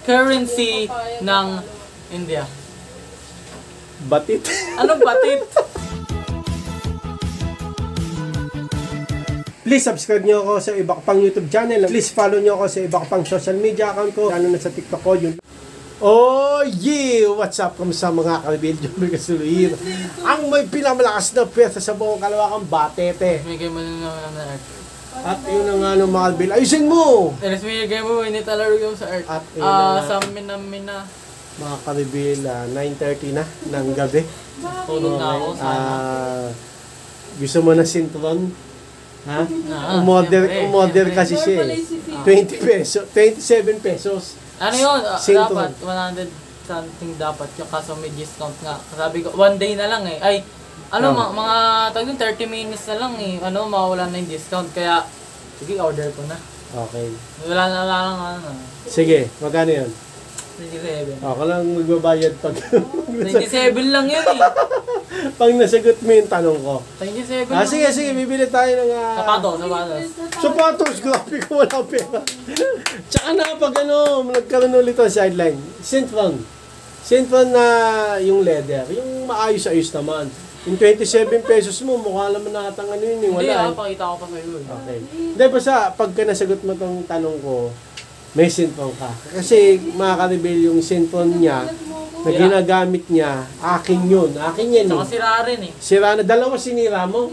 currency ng India. Batit. Anong batit? Please subscribe nyo ako sa iba ko pang YouTube channel. Please follow nyo ako sa iba ko pang social media account ko. Lalo na sa TikTok ko. Yun. Oh yeah! What's up? Kamusta mga kalibil? Jomel Kasuluhir. Ang may pinamalakas na pwesta sa buong Kalawakang Batete. May game mo na ng Earth. At yun ang ano mga kalibil. Ayusin mo! Let's may game mo. Hindi talaro yung sa Earth. At yun ang sa Mina. mga kalibil, 9:30 na ng gabi. Tulog na ako. Gusto mo na sintron? Ha? Siyempre. Umorder kasi siya eh. 20 pesos, 27 pesos. Ano yun? Sintron. Dapat 100 something dapat yung kaso may discount nga. Sabi ko, one day na lang eh. Ay, mga tag 30 minutes na lang eh. Mawala na yung discount. Kaya, sige, order ko na. Okay. Wala na lang Sige, magkano yun? 27. Ako lang magbabayad pag 27 lang yun eh. pag nasagot mo yung tanong ko. 27 lang. Sige, bibili tayo ng sapatos, grabe ko wala pera. Tsaka na pag nagkaroon ulit ang sideline. Sintron na yung leather, yung maayos-ayos naman. Yung 27 pesos mo, mukha naman nakatang yun eh, wala. Hindi pakita ko pa sa'yo. Okay. Hindi, basta pagka nasagot mo tong tanong ko, may sintron ka. Kasi mga ka-reveal yung sintron niya, na ginagamit niya, akin yun. Akin yan. Saka sira rin eh. Sira na. Dalawa sinira mo?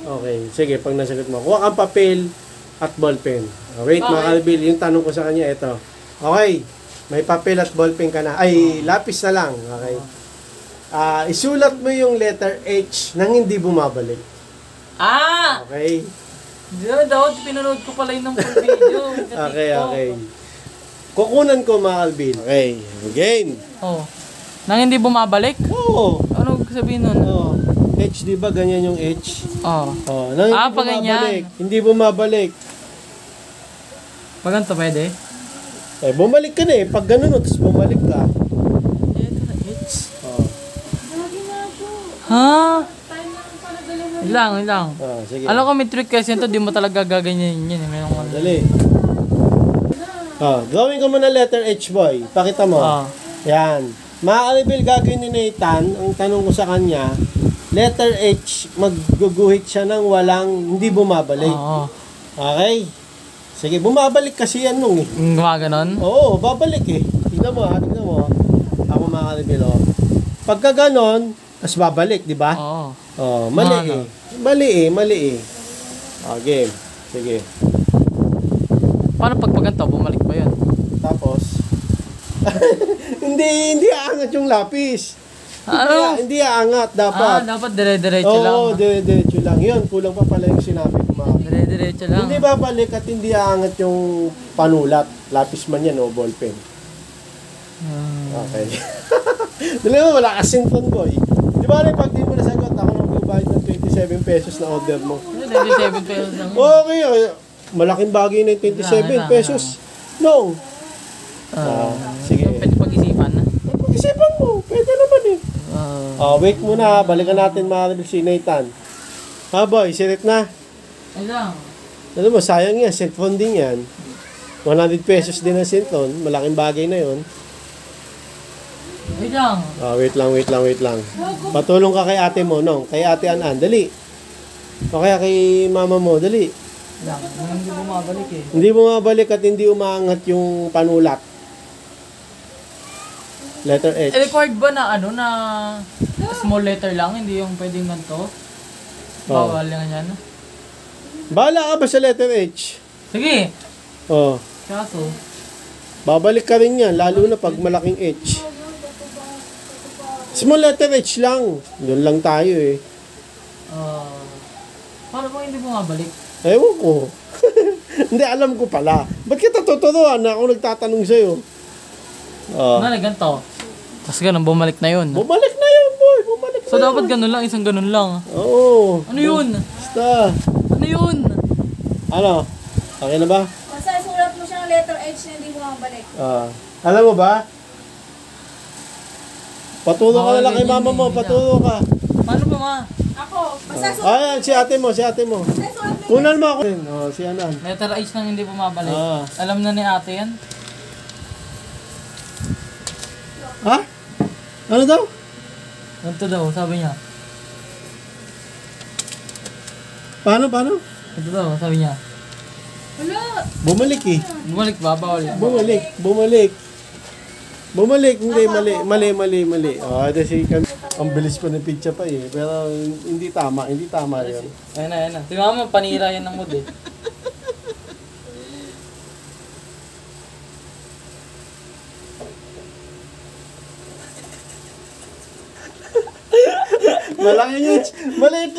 Okay. Sige, pag nasagot mo. Kuha kang papel at ballpen. Wait, mga ka-reveal. Yung tanong ko sa kanya, ito. Okay. May papel at ballpen ka na. Ay, lapis na lang. Okay. Isulat mo yung letter H nang hindi bumabalik. Okay. Dapat pinanood ko pala yung full video. Okay. Kukunan ko mga Alvin. Okay. Game. Nang hindi bumabalik? Oo. Ano sabihin nun? H, di ba? Ganyan yung H. Nang hindi bumabalik. Hindi bumabalik. Pag ganito pwede? Bumalik ka na eh. Pag ganun, tapos bumalik ka. H. Ha? Ilang. Sige. Alam ko may trick kasi ito, di mo talaga gaganyan yun. Dali. Gawin ko muna letter H, boy. Pakita mo. Yan. Maaaribil gagawin ni Nathan, ang tanong ko sa kanya, letter H, magguguhit siya ng hindi bumabalik. Okay? Sige, bumabalik kasi yan nung eh. Gumaganon? Oo, babalik eh. Tignan mo. Ako maaaribil, Pagka ganon, tapos babalik, di ba? Mali eh. Game. Sige. Paano pag paganto, bumalik pa yun? Tapos, hindi aangat yung lapis. Hindi aangat, dapat. Dapat dire-diretso lang. Oo, dire-diretso lang. Yun, kulang pa pala yung sinabi ko mga. Dire-diretso lang. Hindi babalik at hindi aangat yung panulat. Lapis man yan o ballpen. Okay. Dali mo, wala kasing ton, boy. Di ba pag di mo nasagot, ako nang bubayad ng 27 pesos na order mo. 27 pesos lang. Okay, malaking bagay na yung 27 pesos. No. Sige. Pwede pag-isipan na. Pag-isipan mo, pwede naman eh. Wait muna, balikan natin mga si Nathan. Boy, sirit na. Ay lang. Alam mo, sayang yan, cellphone din yan. 100 pesos din ang cellphone, malaking bagay na yon. Wait lang. Patulong ka kay ate mo, kay ate Anan, dali. O kaya kay mama mo, dali. Hindi bumabalik eh. Hindi bumabalik at hindi umaangat yung panulat. Letter H. Required ba na na small letter lang, hindi yung pwedeng ganito? Bawal lang yan. Bahala ka ba sa letter H? Sige. Kaso? Babalik ka rin yan, lalo na pag malaking H. Small letter H lang. Doon lang tayo eh. Paano kung hindi bumabalik? Ewan ko. Hindi, alam ko pala. Ba't kita tuturuan na ako nagtatanong sa'yo? Ganito. Tapos ganun, bumalik na yun. Bumalik na yun, boy. So dapat ganun lang, isang ganun lang. Oo. Ano yun? Basta. Ano yun? Okay na ba? Basta sulat mo siyang letter H na hindi bumabalik. Alam mo ba? Paturo ka na lang kay mama mo. Paturo ka. Paano ba, ma? Ako. Basta sulat si ate mo. Kunan mo ako. Si Anan. Letter H nang hindi bumabalik. Alam na ni ate yan? Ha? Ano daw? Ganito daw, sabi niya. Paano? Ito daw, sabi niya. Wala. Bumalik eh. Bumalik ba? Bawal. Bumalik, hindi, mali. Ito si ang bilis pa ng pizza pa eh. Pero hindi tama yun. Ayan na. Tingnan mo, panira yan ng mood eh. Malaki yung H. Maliit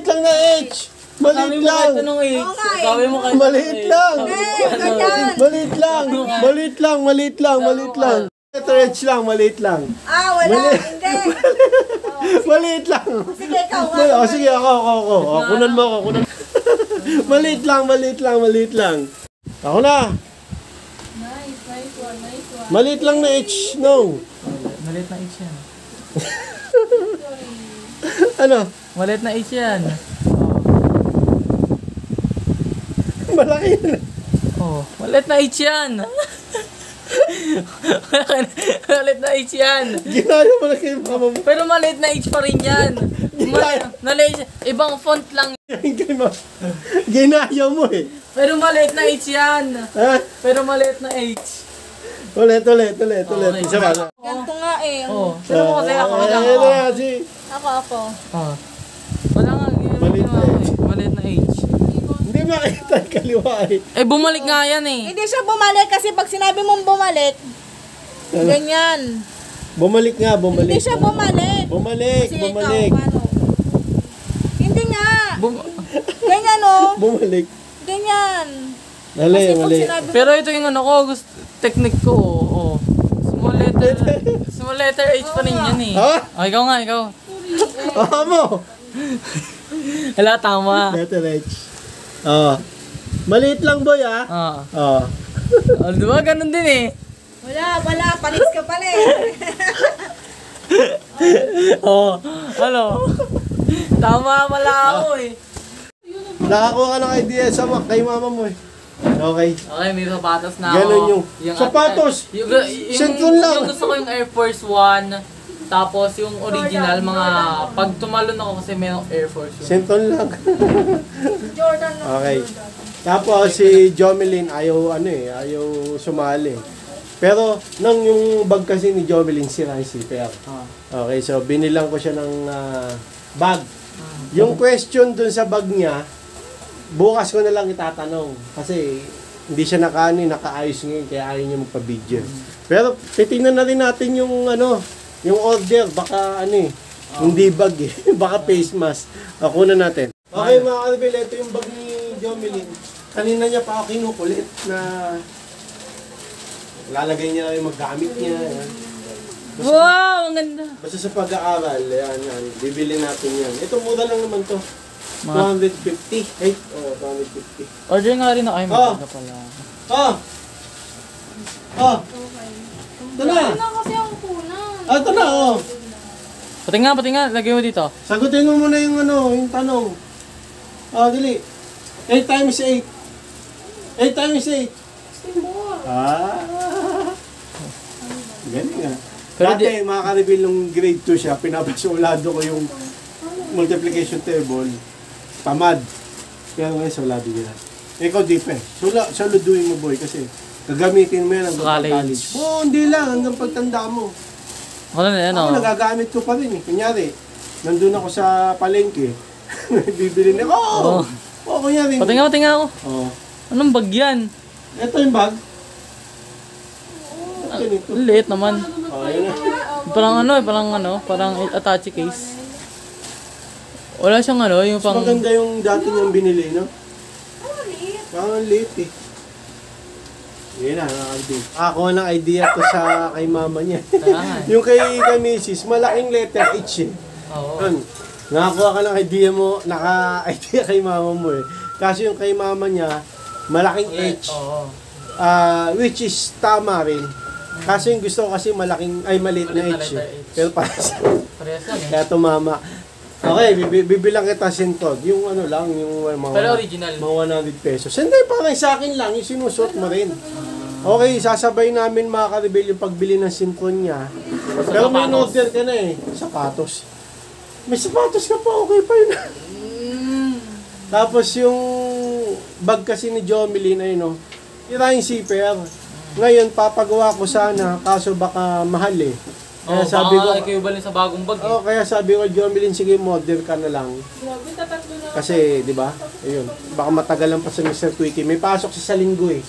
lang na H. Sabi mo kahit anong age. Oo nga eh. Sabi mo kahit Maliit lang. Ganyan. Maliit lang. Letter H lang, maliit lang. Wala. Hindi. Maliit lang. Sige, ikaw. Sige, ako. Kunan mo ako. Maliit lang. Ako na. Nice one. Maliit lang na H. No. Maliit na age yan. Ano? Maliit na age yan. Malaki yun. Oh, maliit na age yan. Maliit na age yan. Ginaya mo na kayo mama mo. Pero maliit na age pa rin yan. Ibang font lang. Ginaya mo eh. Pero maliit na age yan. Ha? Pero maliit na age. Ulit. Okay. Isa ba? Ganito nga eh. Oh, pero mo kasi ako lang. Ayun na si. Ako. Oh. Wala nga. Maliit na age. Maliit na age. Hindi makita yung kaliwa eh. Eh, bumalik nga yan eh. Hindi siya bumalik kasi pag sinabi mong bumalik, ganyan. Bumalik nga. Hindi siya bumalik. Bumalik. Sige, ikaw, paano? Hindi nga. Ganyan Bumalik. Ganyan. Dali, Kasi pag mali. sinabi Pero ito yung ano ko, technique ko. Oh. Small letter H pa rin yan eh. Ha? Oh, ikaw nga. Mo. Wala, tama. Letter H. Maliit lang boy ah. Oh, diba? Ganun din eh. Wala. Palis ka pala eh. Oh, ano? Tama pala ako eh. Nakakuha ka ng idea kay mama mo eh. Okay. Okay, may sapatos na ako. Ganun yung sapatos! Sentron lang! Yung gusto ko yung Air Force One. Tapos yung original, mga pag tumalon ako kasi may Air Force yun. Senton lang. Jordan. Okay. Tapos si Jomelyn ayaw sumali. Pero nang yung bag kasi ni Jomelyn sira yung zipper. Okay, so binilang ko siya ng bag. Yung question dun sa bag niya, bukas ko na lang itatanong. Kasi hindi siya nakaayos ngayon kaya ayaw niya magpa-video. Pero titingnan na rin natin yung yung order. Baka hindi bag eh. Baka face mask. Ako na natin. Okay mga kalbil, ito yung bag ni Jomelyn. Kanina niya pa ako kinukulit na lalagay niya yung maggamit niya. Yan. Wow, ang ganda. Basta sa pag-aaral, yan. Bibili natin yan. Ito mura lang naman to. 250. 250. Order nga rin ako. Ay, maganda pala. Ito na. Ano kasi ang kunan? Ito na, Pati nga. Lagay mo dito. Sagutin mo muna yung yung tanong. Dili. 8 times 8. 8 times 8. Galing nga. Pero Dati, mga ka-reveal nung grade 2 siya, pinapasulado ko yung multiplication table. Tamad. Pero ngayon, sulado niya. Ikaw, di pa eh. Saluduin mo, boy, kasi gagamitin mo yan hanggang College. Oo, hindi lang. Hanggang pagtanda mo. Ako na yan, Ako, nagagamit ko pa rin eh. Kunyari, nandun ako sa palengke. Bibili na ako. Oo, kunyari. Pati nga ako. Oo. Anong bag yan? Ito yung bag. Ito nito. Ang liit naman. Yun na. Parang attache case. Wala siyang yung Mas pang... maganda yung dati niyang binili, no? Parang liit eh. Yun na, nakakabig. Ako ng idea to sa kay mama niya. Yung kay Mrs. malaking letter H eh. Oo. Nakakuha ka ng idea mo, naka-idea kay mama mo eh. Kasi yung kay mama niya, malaking H. Oo. Which is tama rin. Kasi yung gusto ko kasi maliit na H eh. Pero para sa Parehas lang eh. kaya tumama. Okay, bibilang kita sentod. Yung yung mga... Pero original. Mga 100 pesos. Hindi, parang sa akin lang, yung sinusot mo rin. Okay, sasabay namin mga ka-rebel yung pagbili ng Synchron niya. Pero may sapatos. order ka na eh. Sapatos. May sapatos ka pa, okay pa yun. Tapos yung bag kasi ni Jomelyn ay no, tira yung zipper. Ngayon, papagawa ko sana, kaso baka mahal eh. Kaya sabi ko, equivalent sa bagong bag. oh, kaya sabi ko, Jomelyn, sige, model ka na lang. Kasi, di ba? Ayun, baka matagalan pa sa Mr. Quickie. May pasok siya sa linggo eh.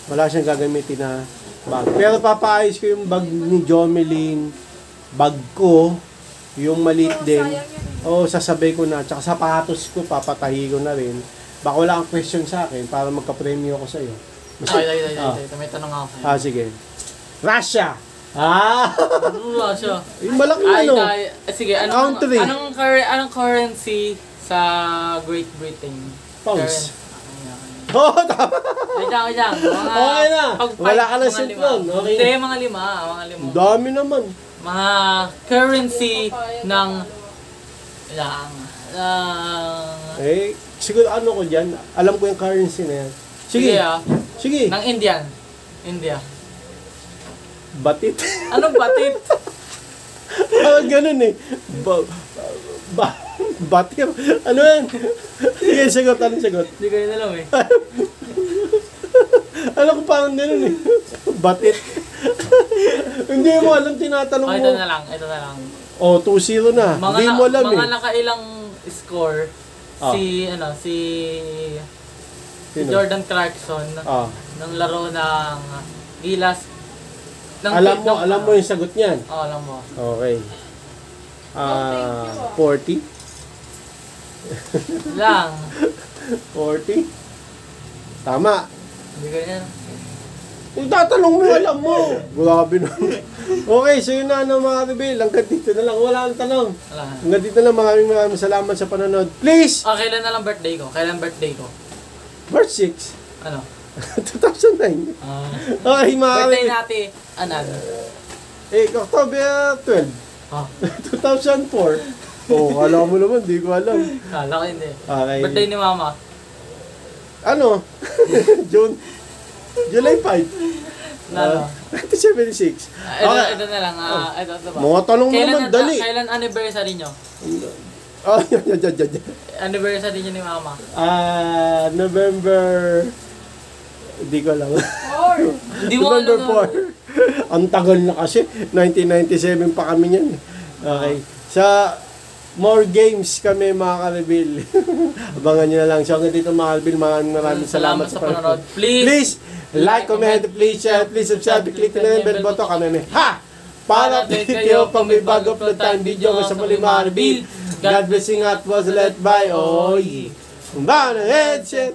Wala siyang gagamitin na bag. Pero papaayos ko yung bag ni Jomelyn, bag ko, yung maliit din. O, sasabay ko na. Tsaka sapatos ko, papatahi ko na rin. Baka wala kang question sa akin para magka-premyo ako sa'yo. Ay, may tanong ako sa'yo. Sige. Russia! Russia. Yung malaking ano. Sige, Country. Anong currency sa Great Britain? Pounds. Currency. Oo, tama. Wait lang. Okay na. Wala ka na Synchron. Okay. Hindi, mga lima. Dami naman. Mga currency ng Siguro ano ko dyan. Alam ko yung currency na yan. Sige. Sige. Ng India. Batit. Anong batit? Ganun eh. Batir. Ano yan? Sige, sagot. Anong sagot? Hindi ko yun alam eh. Alam ko parang ganun eh. Batit. Hindi mo alam, tinatanong mo. Ito na lang. Oh, 2-0 na. Hindi mo alam eh. Mga nakailang score, si Jordan Clarkson, ng laro ng Gilas. Alam mo yung sagot niyan? Oo, alam mo. Okay. 40? Lang. 40? Tama. Hindi ko yan. Kung tatanong mo, alam mo. Grabe na. Okay, so yun na mga rebel. Hanggang dito na lang. Wala ang tanong. Wala. Hanggang dito na. Maraming salamat sa panonood. Please! Kailan na lang birthday ko? Verse 6. Ano? 2009. Okay, mga Birthday rebel. natin, ano? October 12. 2004. Oh, kala mo naman. Di ko alam. Kala ko hindi. Okay. Birthday ni Mama. Ano? July 5. Ano? 1976. Ito na lang. Ito ba? Mga tanong mo naman, dali. Kailan anniversary nyo? Oh, yan. Anniversary nyo ni Mama? November... Hindi ko alam. Hindi mo November 4. Ang tagal na kasi. 1997 pa kami niyan. Okay. Sa more games kami mga ka-reveal. Abangan nyo na lang. So hanggang dito mga ka-reveal, maraming salamat sa panonood. Please like, comment, please share, please subscribe, click na yung bell button kanami. Ha! Para update kayo pag may bago upload tayong video sa muli mga ka-reveal. God blessing at was led by Oye. Bana headset.